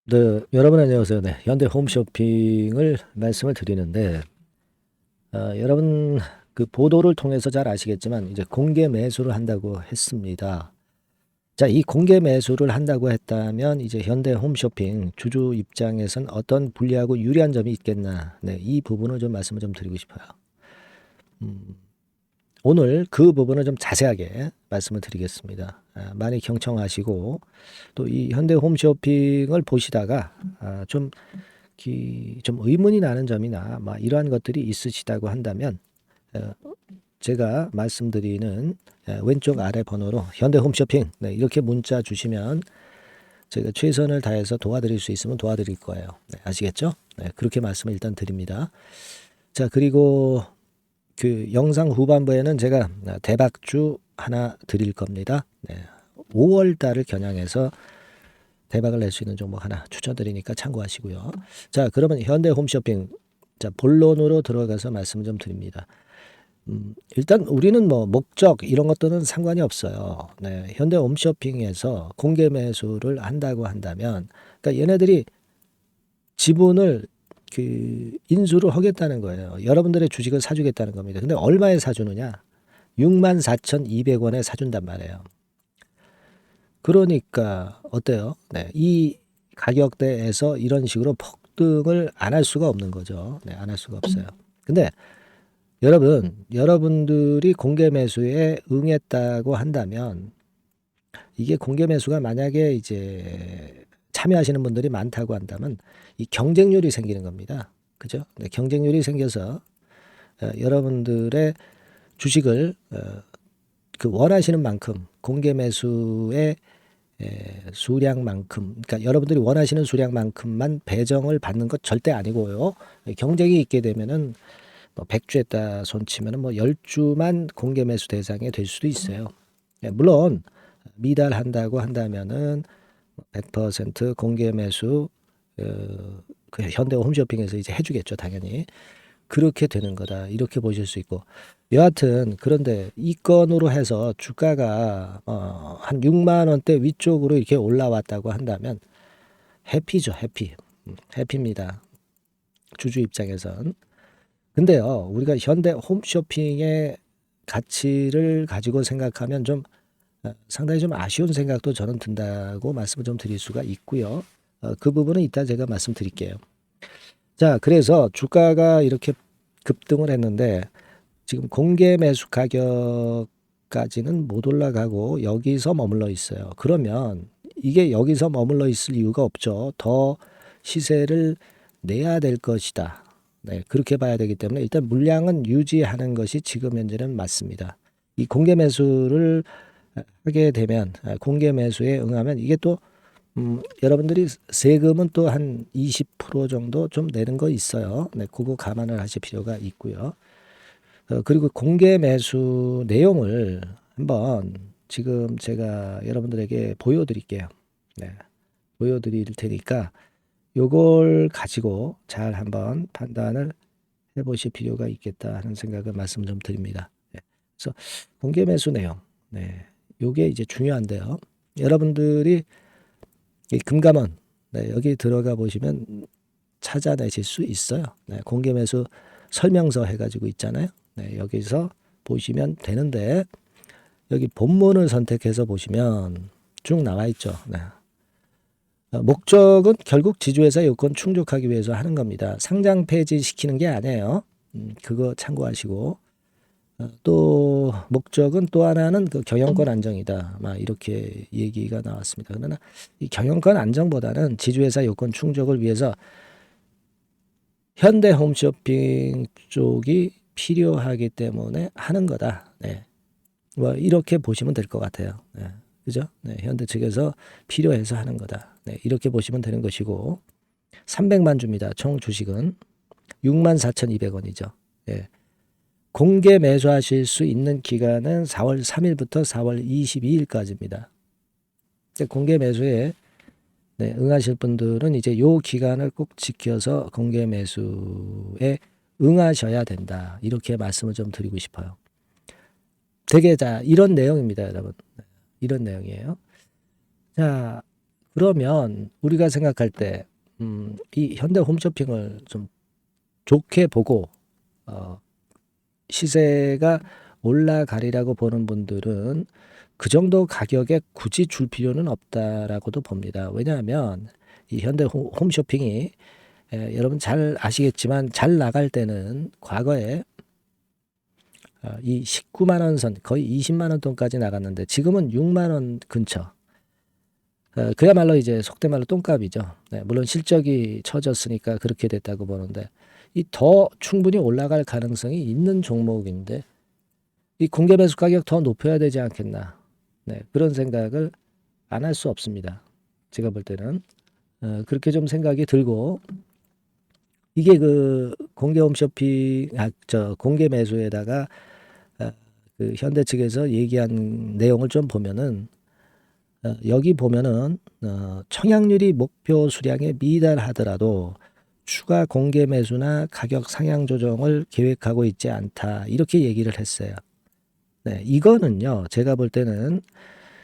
네, 여러분 안녕하세요. 네, 현대 홈쇼핑을 말씀을 드리는데, 여러분 그 보도를 통해서 잘 아시겠지만 이제 공개 매수를 한다고 했습니다. 자, 이 공개 매수를 한다고 했다면 이제 현대 홈쇼핑 주주 입장에선 어떤 불리하고 유리한 점이 있겠나? 네, 이 부분을 좀 말씀을 좀 드리고 싶어요. 오늘 그 부분을 좀 자세하게 말씀을 드리겠습니다. 많이 경청하시고 또 이 현대 홈쇼핑을 보시다가 좀 의문이 나는 점이나 막 이러한 것들이 있으시다고 한다면 어, 제가 말씀드리는 왼쪽 아래 번호로 현대 홈쇼핑 네, 이렇게 문자 주시면 제가 최선을 다해서 도와드릴 수 있으면 도와드릴 거예요. 네, 아시겠죠? 네, 그렇게 말씀을 일단 드립니다. 자, 그리고 그 영상 후반부에는 제가 대박주 하나 드릴 겁니다. 네, 5월 달을 겨냥해서 대박을 낼 수 있는 종목 하나 추천드리니까 참고하시고요. 자, 그러면 현대 홈쇼핑 자, 본론으로 들어가서 말씀을 좀 드립니다. 일단 우리는 뭐 목적 이런 것들은 상관이 없어요. 네, 현대 홈쇼핑에서 공개 매수를 한다고 한다면, 그러니까 얘네들이 지분을 그 인수를 하겠다는 거예요. 여러분들의 주식을 사주겠다는 겁니다. 근데 얼마에 사주느냐? 64,200원에 사준단 말이에요. 그러니까 어때요? 네, 이 가격대에서 이런 식으로 폭등을 안 할 수가 없는 거죠. 네, 안 할 수가 없어요. 근데 여러분들이 공개 매수에 응했다고 한다면 이게 공개 매수가 만약에 이제 참여하시는 분들이 많다고 한다면 이 경쟁률이 생기는 겁니다. 그죠? 네, 경쟁률이 생겨서 여러분들의 주식을 그 원하시는 만큼 공개 매수의 수량만큼, 그러니까 여러분들이 원하시는 수량만큼만 배정을 받는 것 절대 아니고요. 경쟁이 있게 되면은 뭐 100주에다 손치면은 뭐 10주만 공개 매수 대상이 될 수도 있어요. 물론 미달한다고 한다면은 100% 공개 매수 그 현대 홈쇼핑에서 이제 해주겠죠, 당연히. 그렇게 되는 거다. 이렇게 보실 수 있고. 여하튼 그런데 이 건으로 해서 주가가 한 6만 원대 위쪽으로 이렇게 올라왔다고 한다면 해피죠, 해피. 해피입니다. 주주 입장에선. 근데요, 우리가 현대 홈쇼핑의 가치를 가지고 생각하면 좀 상당히 좀 아쉬운 생각도 저는 든다고 말씀을 좀 드릴 수가 있고요. 그 부분은 이따 제가 말씀드릴게요. 자, 그래서 주가가 이렇게 급등을 했는데 지금 공개 매수 가격까지는 못 올라가고 여기서 머물러 있어요. 그러면 이게 여기서 머물러 있을 이유가 없죠. 더 시세를 내야 될 것이다. 네, 그렇게 봐야 되기 때문에 일단 물량은 유지하는 것이 지금 현재는 맞습니다. 이 공개 매수를 하게 되면 공개 매수에 응하면 이게 또 여러분들이 세금은 또 한 20% 정도 좀 내는 거 있어요. 네, 그거 감안을 하실 필요가 있고요. 그리고 공개 매수 내용을 한번 지금 제가 여러분들에게 보여드릴게요. 네, 보여드릴 테니까 요걸 가지고 잘 한번 판단을 해보실 필요가 있겠다 하는 생각을 말씀 좀 드립니다. 네, 그래서 공개 매수 내용, 네, 요게 이제 중요한데요. 여러분들이 이 금감원, 네, 여기 들어가 보시면 찾아내실 수 있어요. 네, 공개 매수 설명서 해가지고 있잖아요. 네, 여기서 보시면 되는데 여기 본문을 선택해서 보시면 쭉 나와 있죠. 네. 목적은 결국 지주회사 요건 충족하기 위해서 하는 겁니다. 상장 폐지시키는 게 아니에요. 그거 참고하시고 또 목적은 또 하나는 그 경영권 안정이다. 막 이렇게 얘기가 나왔습니다. 그러나 이 경영권 안정보다는 지주회사 요건 충족을 위해서 현대 홈쇼핑 쪽이 필요하기 때문에 하는 거다. 네. 뭐 이렇게 보시면 될 것 같아요. 네. 그죠? 네. 현대 측에서 필요해서 하는 거다. 네. 이렇게 보시면 되는 것이고 300만 주입니다. 총 주식은 64,200원이죠. 예. 공개 매수하실 수 있는 기간은 4월 3일부터 4월 22일까지입니다. 공개 매수에 네, 응하실 분들은 이제 요 기간을 꼭 지켜서 공개 매수에 응하셔야 된다. 이렇게 말씀을 좀 드리고 싶어요. 되게 자, 이런 내용입니다, 여러분. 이런 내용이에요. 자, 그러면 우리가 생각할 때 이 현대 홈쇼핑을 좀 좋게 보고 시세가 올라가리라고 보는 분들은 그 정도 가격에 굳이 줄 필요는 없다라고도 봅니다. 왜냐하면 이 현대 홈쇼핑이 여러분 잘 아시겠지만 잘 나갈 때는 과거에 이 19만 원 선 거의 20만 원 돈까지 나갔는데 지금은 6만 원 근처. 그야말로 이제 속된 말로 똥값이죠. 네, 물론 실적이 처졌으니까 그렇게 됐다고 보는데 이 더 충분히 올라갈 가능성이 있는 종목인데 이 공개 매수 가격 더 높여야 되지 않겠나. 네, 그런 생각을 안 할 수 없습니다. 제가 볼 때는 그렇게 좀 생각이 들고 이게 그 공개 홈쇼핑 공개 매수에다가 그 현대 측에서 얘기한 내용을 좀 보면은 여기 보면은 청약률이 목표 수량에 미달하더라도 추가 공개 매수나 가격 상향 조정을 계획하고 있지 않다 이렇게 얘기를 했어요. 네, 이거는요 제가 볼 때는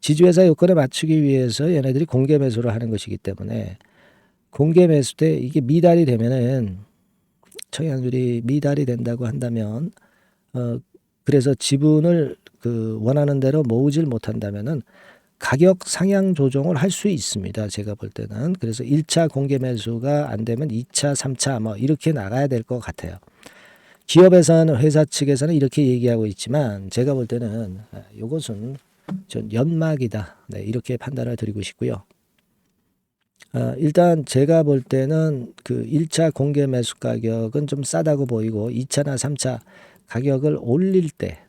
지주회사 요건에 맞추기 위해서 얘네들이 공개 매수를 하는 것이기 때문에 공개 매수 때 이게 미달이 되면은 청약률이 미달이 된다고 한다면 그래서 지분을 그 원하는 대로 모으질 못한다면은 가격 상향 조정을 할 수 있습니다. 제가 볼 때는. 그래서 1차 공개 매수가 안 되면 2차, 3차 뭐 이렇게 나가야 될 것 같아요. 기업에서는 회사 측에서는 이렇게 얘기하고 있지만 제가 볼 때는 이것은 전 연막이다. 네, 이렇게 판단을 드리고 싶고요. 일단 제가 볼 때는 그 1차 공개 매수 가격은 좀 싸다고 보이고 2차나 3차 가격을 올릴 때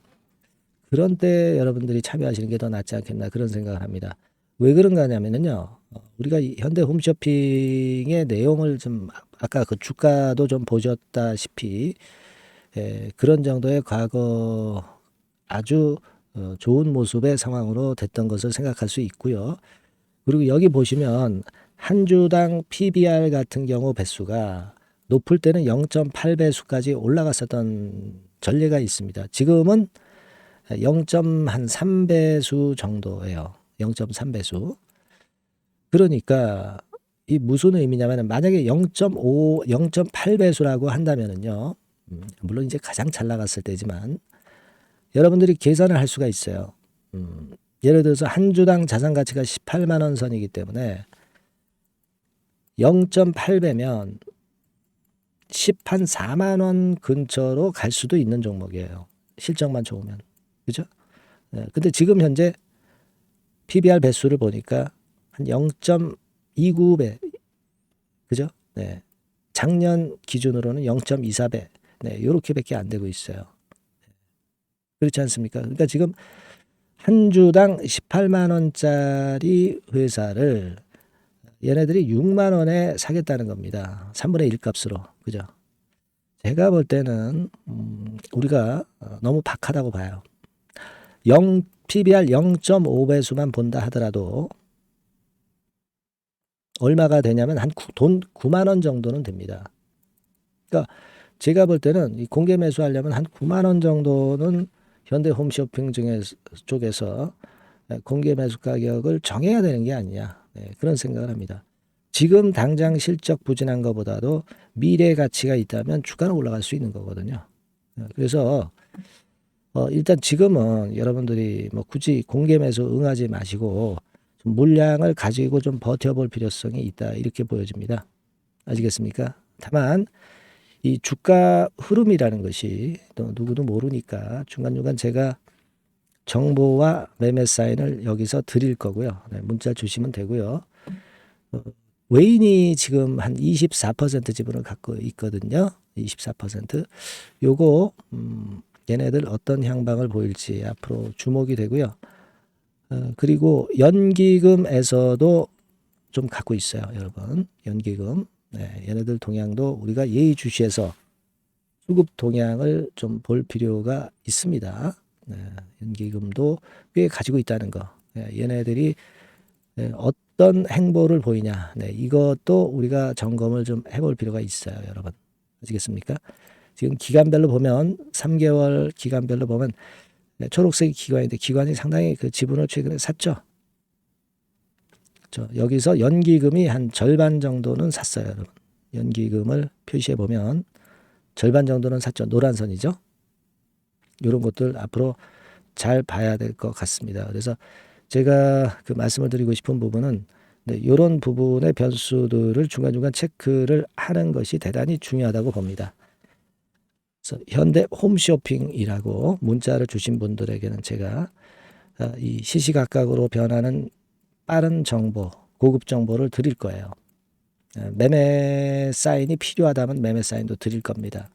그런 때 여러분들이 참여하시는 게 더 낫지 않겠나 그런 생각을 합니다. 왜 그런가 하냐면요. 우리가 이 현대 홈쇼핑의 내용을 좀 아까 그 주가도 좀 보셨다시피 그런 정도의 과거 아주 좋은 모습의 상황으로 됐던 것을 생각할 수 있고요. 그리고 여기 보시면 한 주당 PBR 같은 경우 배수가 높을 때는 0.8배수까지 올라갔었던 전례가 있습니다. 지금은 0.3배수 정도예요. 0.3배수. 그러니까 이 무슨 의미냐면 만약에 0.5, 0.8배수라고 한다면은요. 물론 이제 가장 잘 나갔을 때지만 여러분들이 계산을 할 수가 있어요. 예를 들어서 한 주당 자산 가치가 18만 원 선이기 때문에 0.8배면 10한 4만 원 근처로 갈 수도 있는 종목이에요. 실적만 좋으면. 그죠? 근데 지금 현재 PBR 배수를 보니까 한 0.29배. 그죠? 네. 작년 기준으로는 0.24배. 네, 요렇게밖에 안 되고 있어요. 그렇지 않습니까? 그러니까 지금 한 주당 18만 원짜리 회사를 얘네들이 6만 원에 사겠다는 겁니다. 3분의 1 값으로. 그죠? 제가 볼 때는 우리가 너무 박하다고 봐요. PBR 0.5배수만 본다 하더라도 얼마가 되냐면 돈 9만 원 정도는 됩니다. 그러니까 제가 볼 때는 이 공개 매수하려면 한 9만 원 정도는 현대 홈쇼핑 쪽에서 공개 매수 가격을 정해야 되는 게 아니냐. 네, 그런 생각을 합니다. 지금 당장 실적 부진한 것보다도 미래 가치가 있다면 주가는 올라갈 수 있는 거거든요. 그래서 일단 지금은 여러분들이 뭐 굳이 공개 매수 응하지 마시고 좀 물량을 가지고 좀 버텨볼 필요성이 있다 이렇게 보여집니다. 아시겠습니까? 다만 이 주가 흐름이라는 것이 또 누구도 모르니까 중간중간 제가 정보와 매매 사인을 여기서 드릴 거고요. 네, 문자 주시면 되고요. 외인이 지금 한 24% 지분을 갖고 있거든요. 24%. 요거 얘네들 어떤 향방을 보일지 앞으로 주목이 되고요. 그리고 연기금에서도 좀 갖고 있어요, 여러분. 연기금. 네, 얘네들 동향도 우리가 예의주시해서 수급 동향을 좀 볼 필요가 있습니다. 네, 연기금도 꽤 가지고 있다는 거. 네, 얘네들이 어떤 행보를 보이냐. 네, 이것도 우리가 점검을 좀 해볼 필요가 있어요, 여러분. 아시겠습니까? 지금 기간별로 보면 3개월 기간별로 보면 초록색이 기관인데 기관이 상당히 그 지분을 최근에 샀죠. 여기서 연기금이 한 절반 정도는 샀어요, 여러분. 연기금을 표시해 보면 절반 정도는 샀죠. 노란 선이죠. 이런 것들 앞으로 잘 봐야 될 것 같습니다. 그래서 제가 그 말씀을 드리고 싶은 부분은 이런 부분의 변수들을 중간중간 체크를 하는 것이 대단히 중요하다고 봅니다. 그래서 현대 홈쇼핑이라고 문자를 주신 분들에게는 제가 이 시시각각으로 변하는 빠른 정보, 고급 정보를 드릴 거예요. 매매 사인이 필요하다면 매매 사인도 드릴 겁니다.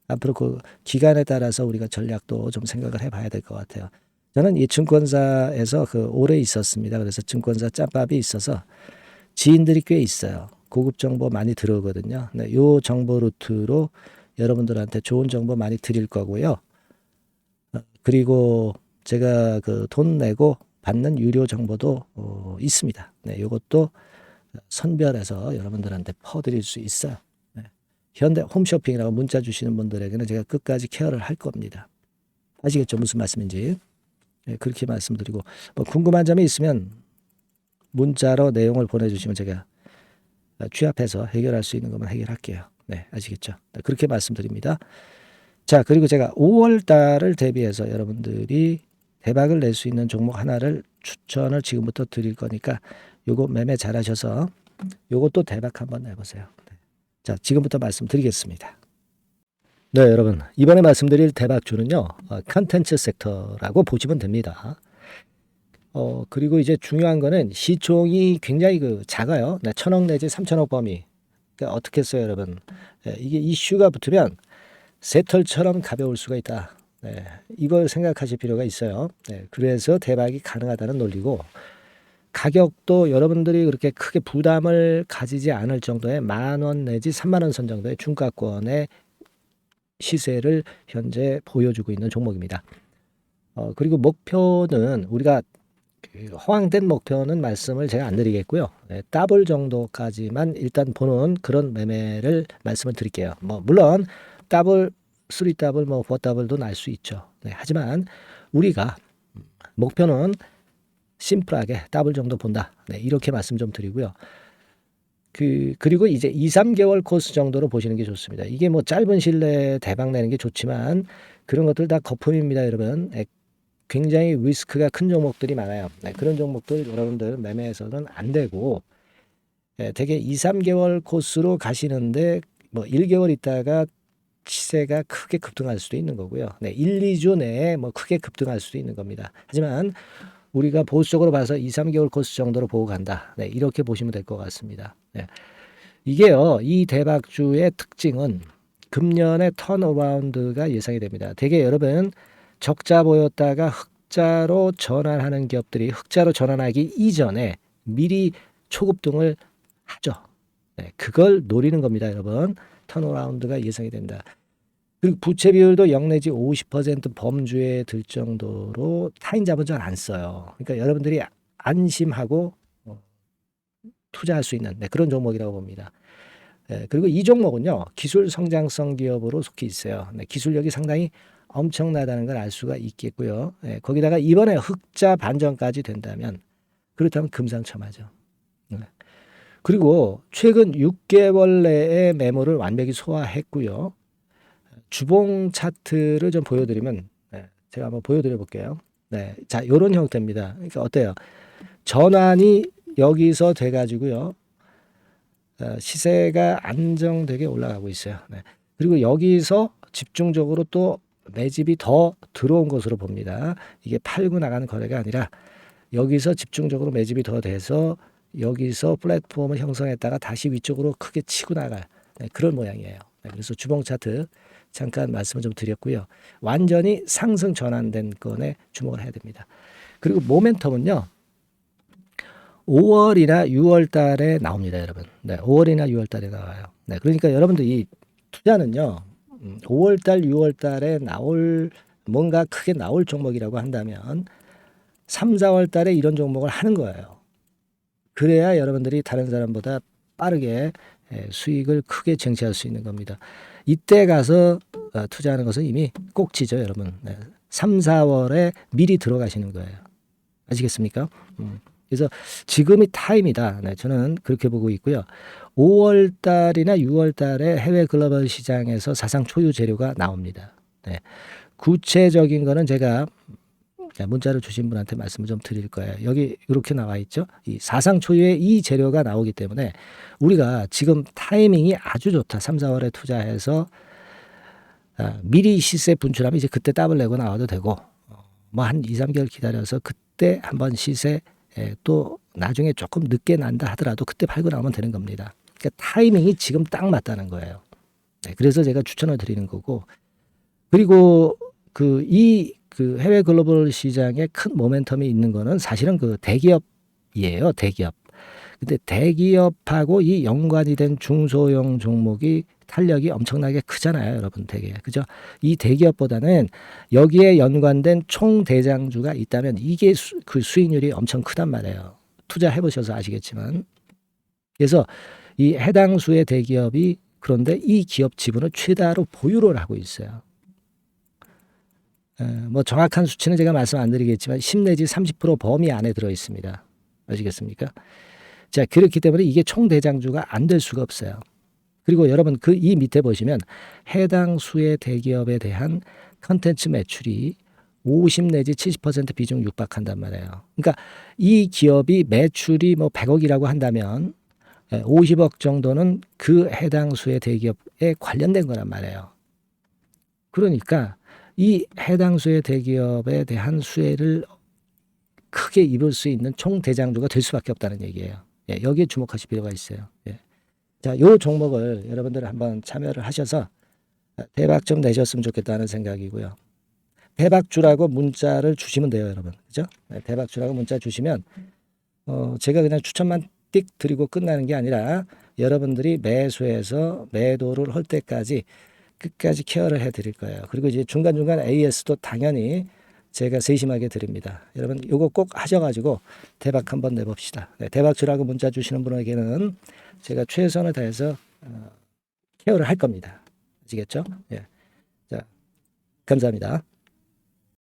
앞으로 그 기간에 따라서 우리가 전략도 좀 생각을 해봐야 될 것 같아요. 저는 이 증권사에서 오래 있었습니다. 그래서 증권사 짬밥이 있어서 지인들이 꽤 있어요. 고급 정보 많이 들어오거든요. 네, 요 정보 루트로 여러분들한테 좋은 정보 많이 드릴 거고요. 그리고 제가 돈 내고 받는 유료 정보도 있습니다. 네, 요것도 선별해서 여러분들한테 퍼드릴 수 있어요. 네. 현대 홈쇼핑이라고 문자 주시는 분들에게는 제가 끝까지 케어를 할 겁니다. 아시겠죠? 무슨 말씀인지. 네, 그렇게 말씀드리고 궁금한 점이 있으면 문자로 내용을 보내주시면 제가 취합해서 해결할 수 있는 것만 해결할게요. 네, 아시겠죠? 네, 그렇게 말씀드립니다. 자, 그리고 제가 5월 달을 대비해서 여러분들이 대박을 낼 수 있는 종목 하나를 추천을 지금부터 드릴 거니까 요거 매매 잘하셔서 요것도 대박 한번 내보세요. 네. 자, 지금부터 말씀드리겠습니다. 네, 여러분. 이번에 말씀드릴 대박주는요, 컨텐츠 섹터라고 보시면 됩니다. 그리고 이제 중요한 거는 시총이 굉장히 작아요. 네, 1,000억 내지 3,000억 범위. 그러니까 어떻게 했어요, 여러분? 네, 이게 이슈가 붙으면 새털처럼 가벼울 수가 있다. 네, 이걸 생각하실 필요가 있어요. 네, 그래서 대박이 가능하다는 논리고, 가격도 여러분들이 그렇게 크게 부담을 가지지 않을 정도의 10,000원 내지 30,000원 선 정도의 중가권의 시세를 현재 보여주고 있는 종목입니다. 그리고 목표는 우리가 허황된 목표는 말씀을 제가 안 드리겠고요. 네, 더블 정도까지만 일단 보는 그런 매매를 말씀을 드릴게요. 물론 더블, 3더블, 4더블도 날 수 있죠. 네, 하지만 우리가 목표는 심플하게 더블 정도 본다. 네, 이렇게 말씀 좀 드리고요. 그리고 이제 2, 3개월 코스 정도로 보시는 게 좋습니다. 이게 짧은 시일 내에 대박 내는 게 좋지만 그런 것들 다 거품입니다, 여러분. 굉장히 리스크가 큰 종목들이 많아요. 네, 그런 종목들 여러분들 매매해서는 안 되고, 되게 2, 3개월 코스로 가시는데 1개월 있다가 시세가 크게 급등할 수도 있는 거고요. 네, 1, 2주 내에 크게 급등할 수도 있는 겁니다. 하지만 우리가 보수적으로 봐서 2, 3개월 코스 정도로 보고 간다. 네, 이렇게 보시면 될 것 같습니다. 네. 이게요, 이 대박주의 특징은 금년에 턴어라운드가 예상이 됩니다. 되게 여러분 적자 보였다가 흑자로 전환하는 기업들이 흑자로 전환하기 이전에 미리 초급등을 하죠. 네, 그걸 노리는 겁니다, 여러분. 턴어라운드가 예상이 된다. 그리고 부채 비율도 0 내지 50% 범주에 들 정도로 타인 자본을 안 써요. 그러니까 여러분들이 안심하고 투자할 수 있는 그런 종목이라고 봅니다. 그리고 이 종목은요, 기술 성장성 기업으로 속해 있어요. 기술력이 상당히 엄청나다는 걸 알 수가 있겠고요. 거기다가 이번에 흑자 반전까지 된다면 그렇다면 금상첨화죠. 그리고 최근 6개월 내에 매물을 완벽히 소화했고요. 주봉 차트를 좀 보여드리면 제가 한번 보여드려 볼게요. 네, 자, 이런 형태입니다. 그러니까 어때요? 전환이 여기서 돼가지고요. 시세가 안정되게 올라가고 있어요. 네. 그리고 여기서 집중적으로 또 매집이 더 들어온 것으로 봅니다. 이게 팔고 나가는 거래가 아니라 여기서 집중적으로 매집이 더 돼서 여기서 플랫폼을 형성했다가 다시 위쪽으로 크게 치고 나갈 그런 모양이에요. 그래서 주봉 차트 잠깐 말씀을 좀 드렸고요. 완전히 상승 전환된 건에 주목을 해야 됩니다. 그리고 모멘텀은요. 5월이나 6월 달에 나옵니다, 여러분. 네, 5월이나 6월 달에 나와요. 네, 그러니까 여러분들 이 투자는요. 5월 달, 6월 달에 뭔가 크게 나올 종목이라고 한다면 3, 4월 달에 이런 종목을 하는 거예요. 그래야 여러분들이 다른 사람보다 빠르게 수익을 크게 쟁취할 수 있는 겁니다. 이때 가서 투자하는 것은 이미 꼭지죠, 여러분. 3, 4월에 미리 들어가시는 거예요. 아시겠습니까? 그래서 지금이 타임이다. 네, 저는 그렇게 보고 있고요. 5월 달이나 6월 달에 해외 글로벌 시장에서 사상 초유 재료가 나옵니다. 네. 구체적인 거는 제가 문자를 주신 분한테 말씀을 좀 드릴 거예요. 여기 이렇게 나와 있죠. 이 사상 초유의 이 재료가 나오기 때문에 우리가 지금 타이밍이 아주 좋다. 3, 4월에 투자해서 미리 시세 분출하면 이제 그때 더블 내고 나와도 되고 뭐 한 2, 3개월 기다려서 그때 한번 시세 또 나중에 조금 늦게 난다 하더라도 그때 팔고 나오면 되는 겁니다. 그러니까 타이밍이 지금 딱 맞다는 거예요. 네, 그래서 제가 추천을 드리는 거고 그리고 그 해외 글로벌 시장에 큰 모멘텀이 있는 거는 사실은 그 대기업이에요. 대기업. 근데 대기업하고 이 연관이 된 중소형 종목이 탄력이 엄청나게 크잖아요, 여러분. 되게. 그죠? 이 대기업보다는 여기에 연관된 총대장주가 있다면 이게 그 수익률이 엄청 크단 말이에요. 투자해 보셔서 아시겠지만. 그래서 이 해당 수의 대기업이 그런데 이 기업 지분을 최다로 보유를 하고 있어요. 뭐 정확한 수치는 제가 말씀 안 드리겠지만 10 내지 30% 범위 안에 들어 있습니다. 아시겠습니까? 자, 그렇기 때문에 이게 총대장주가 안 될 수가 없어요. 그리고 여러분 그 이 밑에 보시면 해당 수의 대기업에 대한 컨텐츠 매출이 50 내지 70% 비중 육박한단 말이에요. 그러니까 이 기업이 매출이 뭐 100억이라고 한다면 50억 정도는 그 해당 수의 대기업에 관련된 거란 말이에요. 그러니까 이 해당 수의 대기업에 대한 수혜를 크게 입을 수 있는 총대장주가 될 수밖에 없다는 얘기예요. 예, 여기에 주목하실 필요가 있어요. 예. 자, 요 종목을 여러분들 한번 참여를 하셔서 대박 좀 내셨으면 좋겠다는 생각이고요. 대박주라고 문자를 주시면 돼요, 여러분. 그죠? 네, 대박주라고 문자 주시면 제가 그냥 추천만 띡 드리고 끝나는 게 아니라 여러분들이 매수해서 매도를 할 때까지 끝까지 케어를 해 드릴 거예요. 그리고 이제 중간중간 AS도 당연히 제가 세심하게 드립니다. 여러분 요거 꼭 하셔가지고 대박 한번 내봅시다. 네, 대박주라고 문자 주시는 분에게는 제가 최선을 다해서 케어를 할 겁니다. 아시겠죠? 예. 자, 감사합니다.